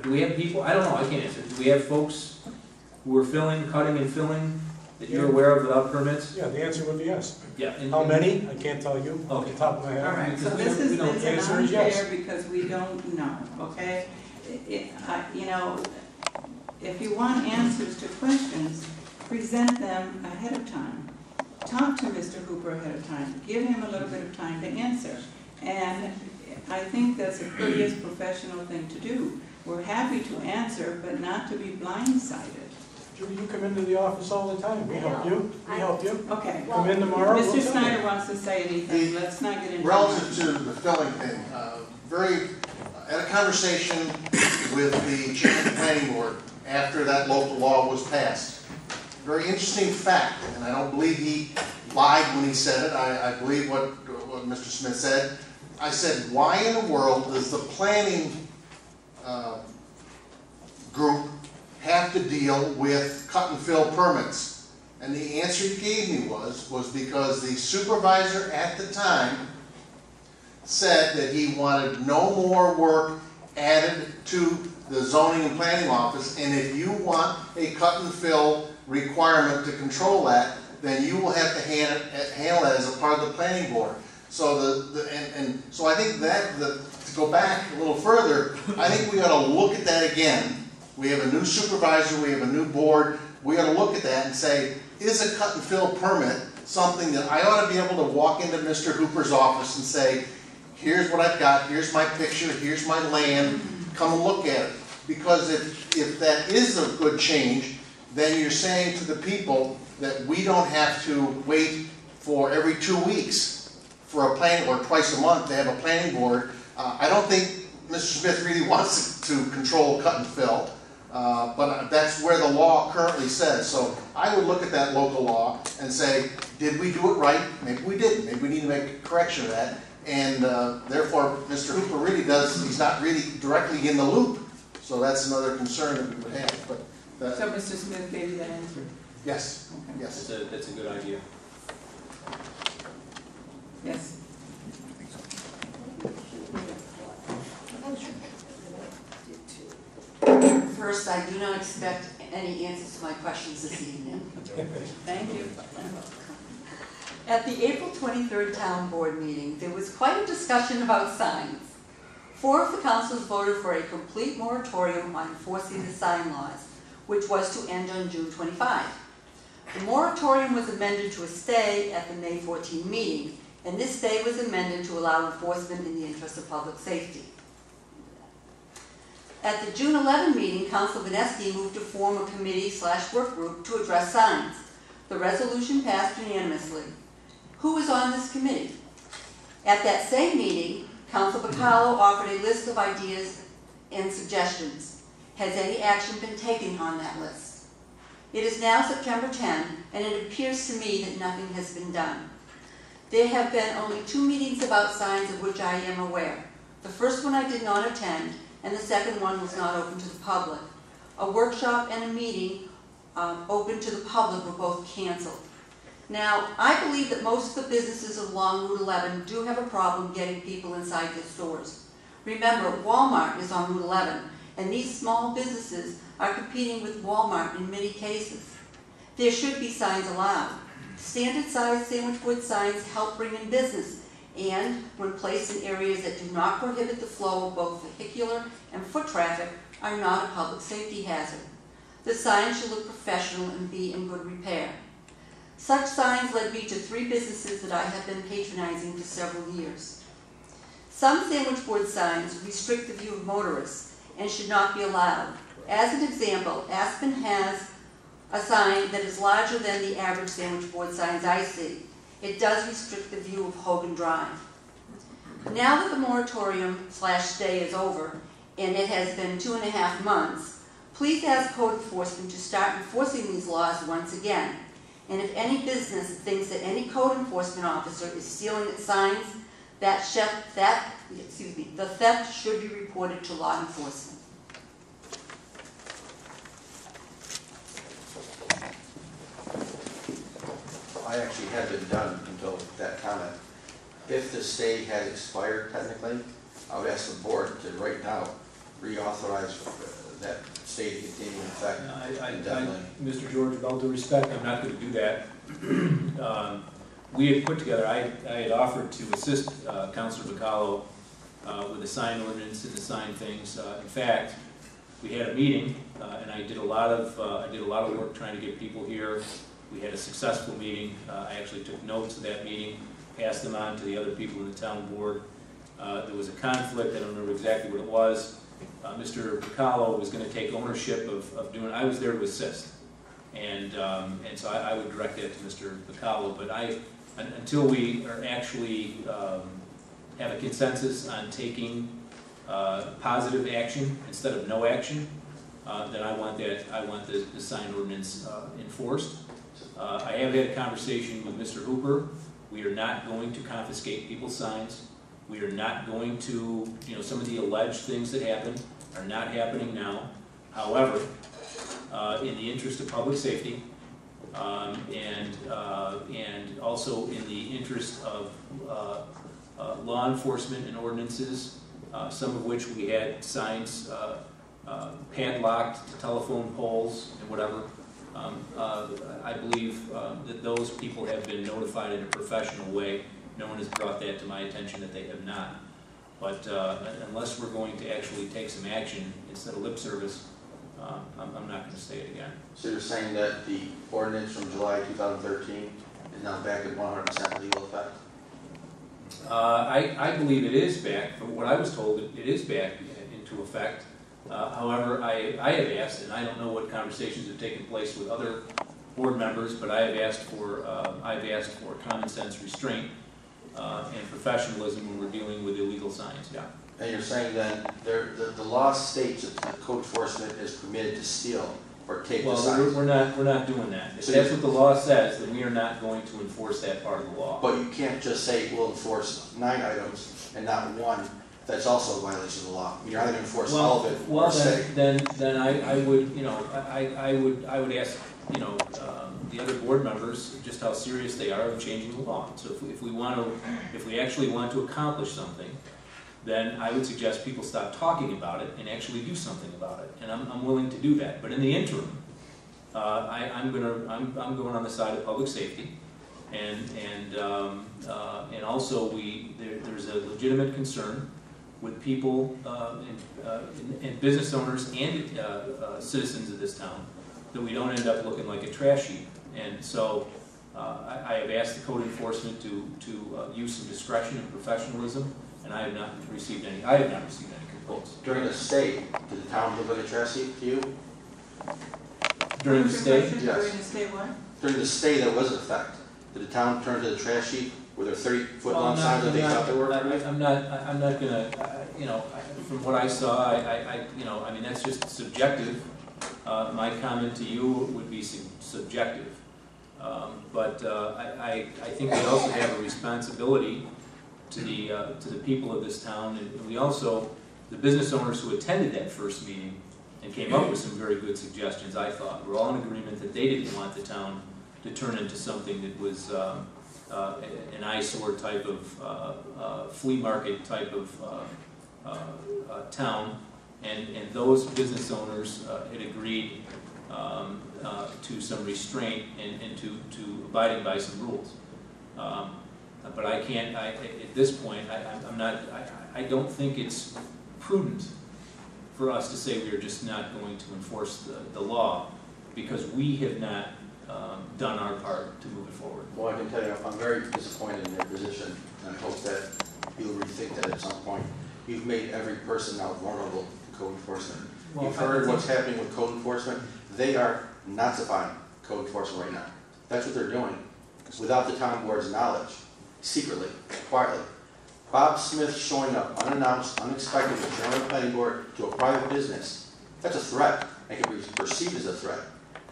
do we have people, I don't know, I can't answer. Do we have folks who are cutting and filling that you're aware of without permits? Yeah, the answer would be yes. Yeah. How many? I can't tell you off the top of my head. All right, so Because we this don't- is we don't- it's the an answer is yes. unfair because we don't know, okay? You know, if you want answers to questions, present them ahead of time. Talk to Mr. Hooper ahead of time. Give him a little bit of time to answer. And I think that's a courteous professional thing to do. We're happy to answer, but not to be blindsided. Judy, you come into the office all the time. We help you. We help you. Okay. Come in tomorrow. we'll Mr. tell you. Snyder wants to say anything. Let's not get into Relative to the filling thing, at a conversation with the chairman of the planning board after that local law was passed, very interesting fact, and I don't believe he lied when he said it. I believe what Mr. Smith said. I said, why in the world does the planning group have to deal with cut and fill permits? And the answer he gave me was because the supervisor at the time said that he wanted no more work added to the zoning and planning office, and if you want a cut and fill requirement to control that, then you will have to handle it as a part of the planning board. So so I think that to go back a little further, I think we ought to look at that again. We have a new supervisor, we have a new board. We ought to look at that and say, is a cut and fill permit something that I ought to be able to walk into Mr. Hooper's office and say, here's what I've got, here's my picture, here's my land, come and look at it. Because if that is a good change, then you're saying to the people that we don't have to wait for every 2 weeks for a plan, or twice a month to have a planning board. I don't think Mr. Smith really wants to control cut and fill, but that's where the law currently says. So I would look at that local law and say, did we do it right? Maybe we didn't. Maybe we need to make a correction of that. And therefore, Mr. Hooper really he's not really directly in the loop. So that's another concern that we would have. But So Mr. Smith gave you that answer? yes, Okay. yes. That's a good idea. Yes. First, I do not expect any answers to my questions this evening. Thank you. At the April 23rd Town Board meeting, there was quite a discussion about signs. 4 of the councils voted for a complete moratorium on enforcing the sign laws, which was to end on June 25. The moratorium was amended to a stay at the May 14 meeting, and this stay was amended to allow enforcement in the interest of public safety. At the June 11 meeting, Council Vineski moved to form a committee/work group to address signs. The resolution passed unanimously. Who was on this committee? At that same meeting, Council Bacallo offered a list of ideas and suggestions. Has any action been taken on that list? It is now September 10, and it appears to me that nothing has been done. There have been only 2 meetings about signs of which I am aware. The first one I did not attend, and the second one was not open to the public. A workshop and a meeting open to the public were both canceled. Now, I believe that most of the businesses along Route 11 do have a problem getting people inside their stores. Remember, Walmart is on Route 11, and these small businesses are competing with Walmart in many cases. There should be signs allowed. Standard-sized sandwich board signs help bring in business, and when placed in areas that do not prohibit the flow of both vehicular and foot traffic, are not a public safety hazard. The signs should look professional and be in good repair. Such signs led me to 3 businesses that I have been patronizing for several years. Some sandwich board signs restrict the view of motorists and should not be allowed. As an example, Aspen has a sign that is larger than the average sandwich board signs I see. It does restrict the view of Hogan Drive. Now that the moratorium/stay is over, and it has been 2.5 months, please ask code enforcement to start enforcing these laws once again. And if any business thinks that any code enforcement officer is stealing its signs, the theft should be reported to law enforcement. I actually had been done until that comment. If the stay had expired technically, I would ask the board to right now reauthorize that stay to continue in effect indefinitely. Mr. George, with all due respect, I'm not going to do that. We had put together, I had offered to assist Councilor Bacallo with the sign ordinance and the sign things. In fact, we had a meeting, and I did a lot of work trying to get people here. We had a successful meeting. I actually took notes of that meeting, passed them on to the other people in the town board. There was a conflict. I don't remember exactly what it was. Mr. Bacallo was going to take ownership of doing. I was there to assist, and so I would direct that to Mr. Bacallo. But until we are actually have a consensus on taking positive action instead of no action, then I want the sign ordinance enforced. I have had a conversation with Mr. Hooper. We are not going to confiscate people's signs. We are not going to, some of the alleged things that happened are not happening now. However, in the interest of public safety, and also in the interest of law enforcement and ordinances, some of which we had signs padlocked to telephone poles and whatever. I believe that those people have been notified in a professional way. No one has brought that to my attention that they have not. But unless we're going to actually take some action instead of lip service, I'm not going to say it again. So you're saying that the ordinance from July 2013 is now back in 100% legal effect? I believe it is back. From what I was told, it is back into effect. However, I have asked, and I don't know what conversations have taken place with other board members, but I have asked for common sense restraint and professionalism when we're dealing with illegal signs. Yeah. And you're saying then the law states that the code enforcement is permitted to steal or take the signs. We're not doing that. If that's what the law says, then we are not going to enforce that part of the law. But you can't just say we'll enforce 9 items and not one. That's also a violation of the law. You're not going to enforce all of it. Well, then I would ask the other board members just how serious they are in changing the law. So if we actually want to accomplish something, then I would suggest people stop talking about it and actually do something about it. And I'm willing to do that. But in the interim, I'm going on the side of public safety, and also there's a legitimate concern with people and business owners and citizens of this town that we don't end up looking like a trash heap. And so I have asked the code enforcement to use some discretion and professionalism and I have not received any complaints. During the stay, did the town deliver the trash heap to you? During the stay? Yes. During the stay what? During the stay that was in effect, did the town turn to the trash heap? Were there 30-foot long signs that they thought they were? I'm not gonna, from what I saw, I mean, that's just subjective. My comment to you would be subjective. But I think we also have a responsibility to the people of this town, and we also, the business owners who attended that first meeting and came up with some very good suggestions, I thought. We're all in agreement that they didn't want the town to turn into something that was an eyesore type of flea market type of town, and those business owners had agreed to some restraint and to abiding by some rules. But I can't, at this point, I don't think it's prudent for us to say we are just not going to enforce the law, because we have not done our part to move it forward. Well, I can tell you, I'm very disappointed in your position, and I hope that you'll rethink that at some point. You've made every person now vulnerable to code enforcement. Well, You've heard what's happening with code enforcement. They are Nazifying code enforcement right now. That's what they're doing, without the town board's knowledge, secretly, quietly. Bob Smith showing up unannounced, unexpected, as chairman of the planning board to a private business, that's a threat, and can be perceived as a threat.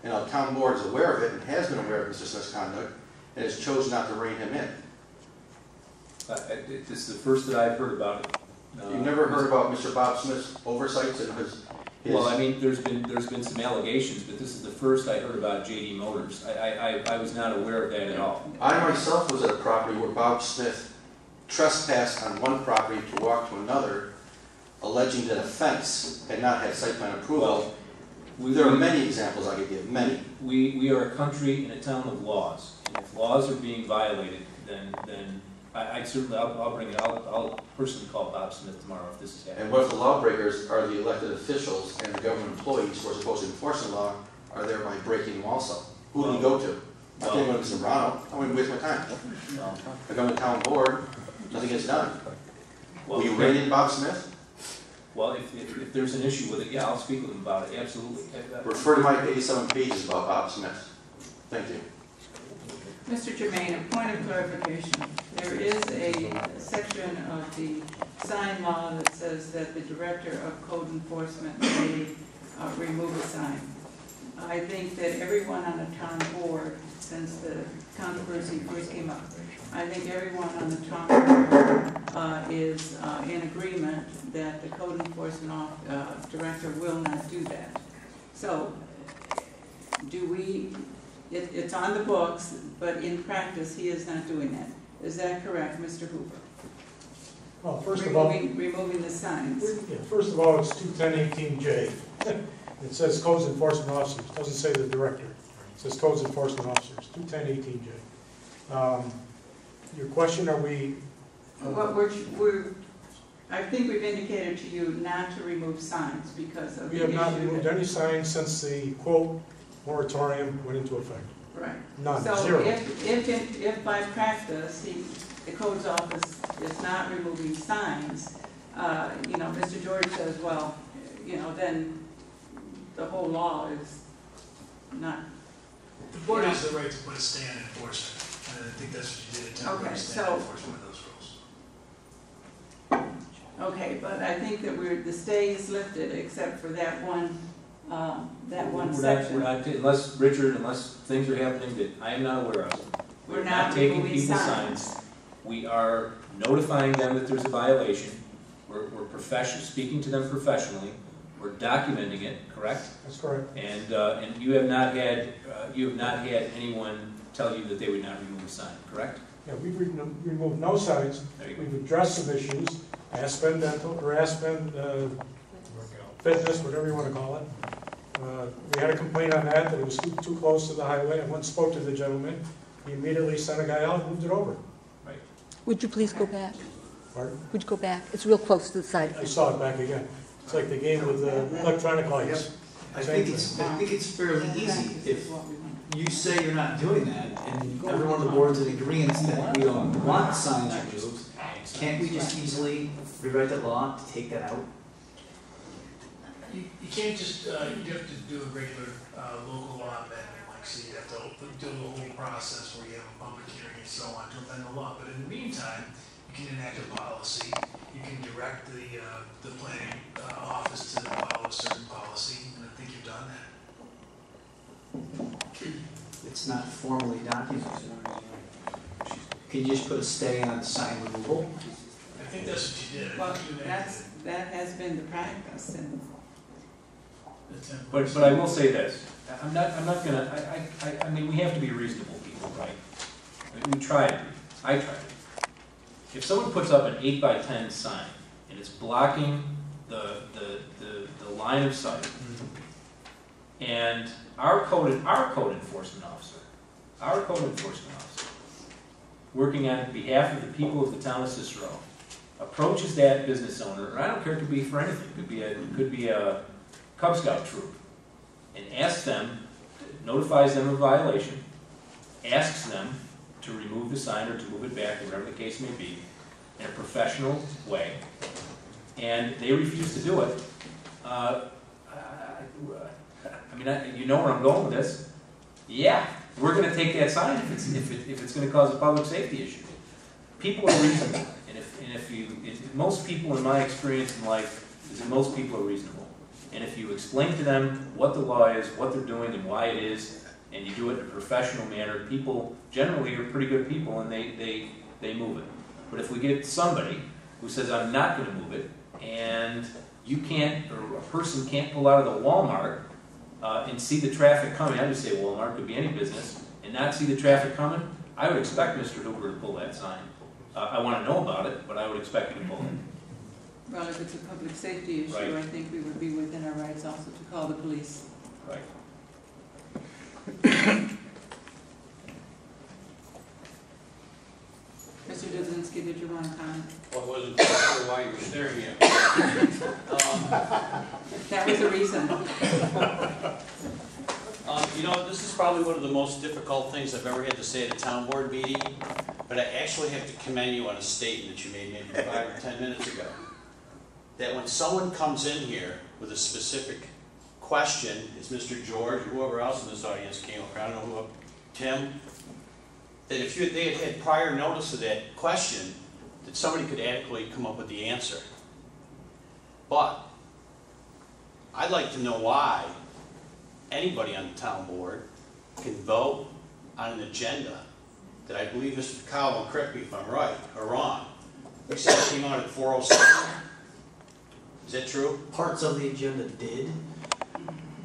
And the town board is aware of it, and has been aware of Mr. Smith's conduct, and has chosen not to rein him in. This is the first that I've heard about it. You've never heard about Mr. Bob Smith's oversights and his... Well, I mean, there's been some allegations, but this is the first I heard about JD Motors. I was not aware of that at all. I myself was at a property where Bob Smith trespassed on one property to walk to another, alleging that a fence had not had site plan approval. Well, there are many examples I could give, many. We are a country and a town of laws. And if laws are being violated, then I'd certainly, I'll bring it, I'll personally call Bob Smith tomorrow if this is happening. And what if the lawbreakers are the elected officials and the government employees who are supposed to enforce the law are thereby breaking them also? Who do we go to? I can't go to Zambrano. I wouldn't waste my time. I go to the town board, nothing gets done. Will you rein in Bob Smith? Well, if there's an issue with it, yeah, I'll speak with him about it, absolutely. Refer to my 87 pages about Bob Smith. Thank you. Mr. Germain, a point of clarification. There is a section of the sign law that says that the director of code enforcement may remove a sign. I think that everyone on the town board, since the controversy first came up, I think everyone on the town board is in agreement that the code enforcement director will not do that. So, do we, it's on the books, but in practice, he is not doing that. Is that correct, Mr. Hoover? Well, first of all, removing the signs. yeah, first of all, it's 21018J. It says codes enforcement officers. It doesn't say the director. It says codes enforcement officers, 21018J. Your question, are we... I think we've indicated to you not to remove signs because of the issue. We have not removed any signs since the, quote, moratorium went into effect. Right. None, so zero. If by practice, the codes office is not removing signs, Mr. George says, well, then the whole law is not. The board has the right to put a stay on enforcement, and I think that's what you did, a temporary stay on enforcement of those rules. Okay, but I think that the stay is lifted except for that one section. Unless things are happening that I am not aware of. We're not taking removing people's signs. We are notifying them that there's a violation. We're speaking to them professionally. We're documenting it, correct? That's correct. And you have not had anyone tell you that they would not remove a sign, correct? Yeah, we've removed no signs. We've addressed some issues. Aspen Dental, or Aspen Fitness, whatever you want to call it. We had a complaint on that it was too close to the highway. I went and spoke to the gentleman. He immediately sent a guy out and moved it over. Right. Would you please go back? Pardon? Would you go back? It's real close to the side. I saw it back again. It's like the game with electronic lights. I think it's fairly easy. If you say you're not doing that, and everyone on the board's in agreement that we don't want signs removed, Can't we just easily rewrite that law to take that out? You can't just, you have to do a regular local law amendment, like, so you have to do the whole process where you have a public hearing and so on to amend the law. But in the meantime, you can enact a policy, you can direct the planning office to follow a certain policy, and I think you've done that. It's not formally documented. Can you just put a stay on sign removal? I think that's what you did. Well, that has been the practice, and But I will say this, I'm not gonna, I mean, we have to be reasonable people, right? I mean, we try to be, I try to be. If someone puts up an 8x10 sign and it's blocking the line of sight, and our code enforcement officer, working on behalf of the people of the town of Cicero, approaches that business owner, and I don't care, it could be for anything, it could be a Cub Scout troop, and asks them, notifies them of violation, asks them to remove the sign or to move it back, or whatever the case may be, in a professional way, and they refuse to do it. I mean, you know where I'm going with this. Yeah, we're going to take that sign if it's going to cause a public safety issue. People are reasonable, and most people in my experience in life is that most people are reasonable. And if you explain to them what the law is, what they're doing, and why it is, and you do it in a professional manner, people generally are pretty good people, and they move it. But if we get somebody who says, I'm not going to move it, and you can't, or a person can't pull out of the Walmart and see the traffic coming, I would say Walmart, could be any business, and not see the traffic coming, I would expect Mr. Hoover to pull that sign. I want to know about it, but I would expect him to pull it. well, if it's a public safety issue, Right. I think we would be within our rights also to call the police. Right. Mr. Dudzinski, did you want to comment? Well, I wasn't sure why you were staring at me. That was the reason. You know, this is probably one of the most difficult things I've ever had to say at a town board meeting, but I actually have to commend you on a statement that you made maybe 5 or 10 minutes ago. That when someone comes in here with a specific question, it's Mr. George, or whoever else in this audience came up, I don't know who, Tim, that if they had had prior notice of that question, that somebody could adequately come up with the answer. But I'd like to know why anybody on the town board can vote on an agenda that I believe Mr. Picallo, correct me if I'm right or wrong, he said it came out at 4:07. Is that true? Parts of the agenda did.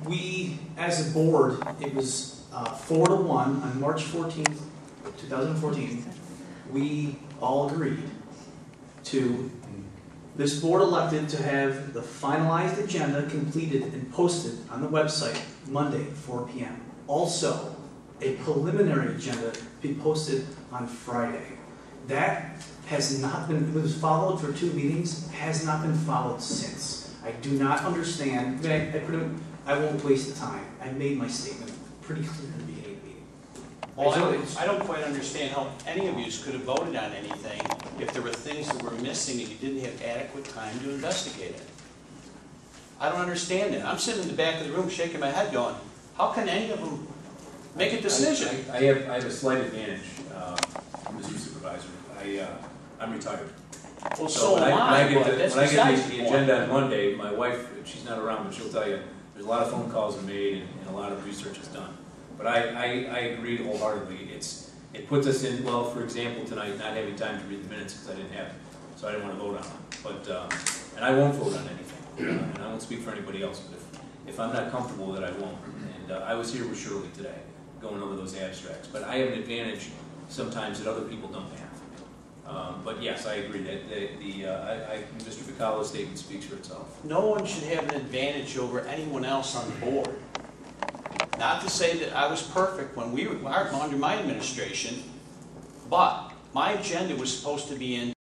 We, as a board, it was 4-1 on March 14th, 2014. We all agreed to, this board elected to have the finalized agenda completed and posted on the website Monday at 4 p.m. Also, a preliminary agenda be posted on Friday. That has not been, it was followed for 2 meetings, has not been followed since. I do not understand, I won't waste the time. I made my statement pretty clear in the beginning of the meeting. Well, I don't quite understand how any of you could have voted on anything if there were things that were missing and you didn't have adequate time to investigate it. I don't understand that. I'm sitting in the back of the room shaking my head going, how can any of them make a decision? I have a slight advantage, Mr. Supervisor. I'm retired. Well, so am when I get but that's the besides the point. agenda on Monday, my wife, she's not around, but she'll tell you, there's a lot of phone calls are made and a lot of research is done. But I agree wholeheartedly. It puts us in, well, for example, tonight, not having time to read the minutes because I didn't have it, so I didn't want to vote on them. But, and I won't vote on anything, and I won't speak for anybody else, but if I'm not comfortable with it, I won't. And I was here with Shirley today, going over those abstracts. But I have an advantage sometimes that other people don't have. But yes, I agree that Mr. Picallo's statement speaks for itself. No one should have an advantage over anyone else on the board. Not to say that I was perfect when we were under my administration, but my agenda was supposed to be in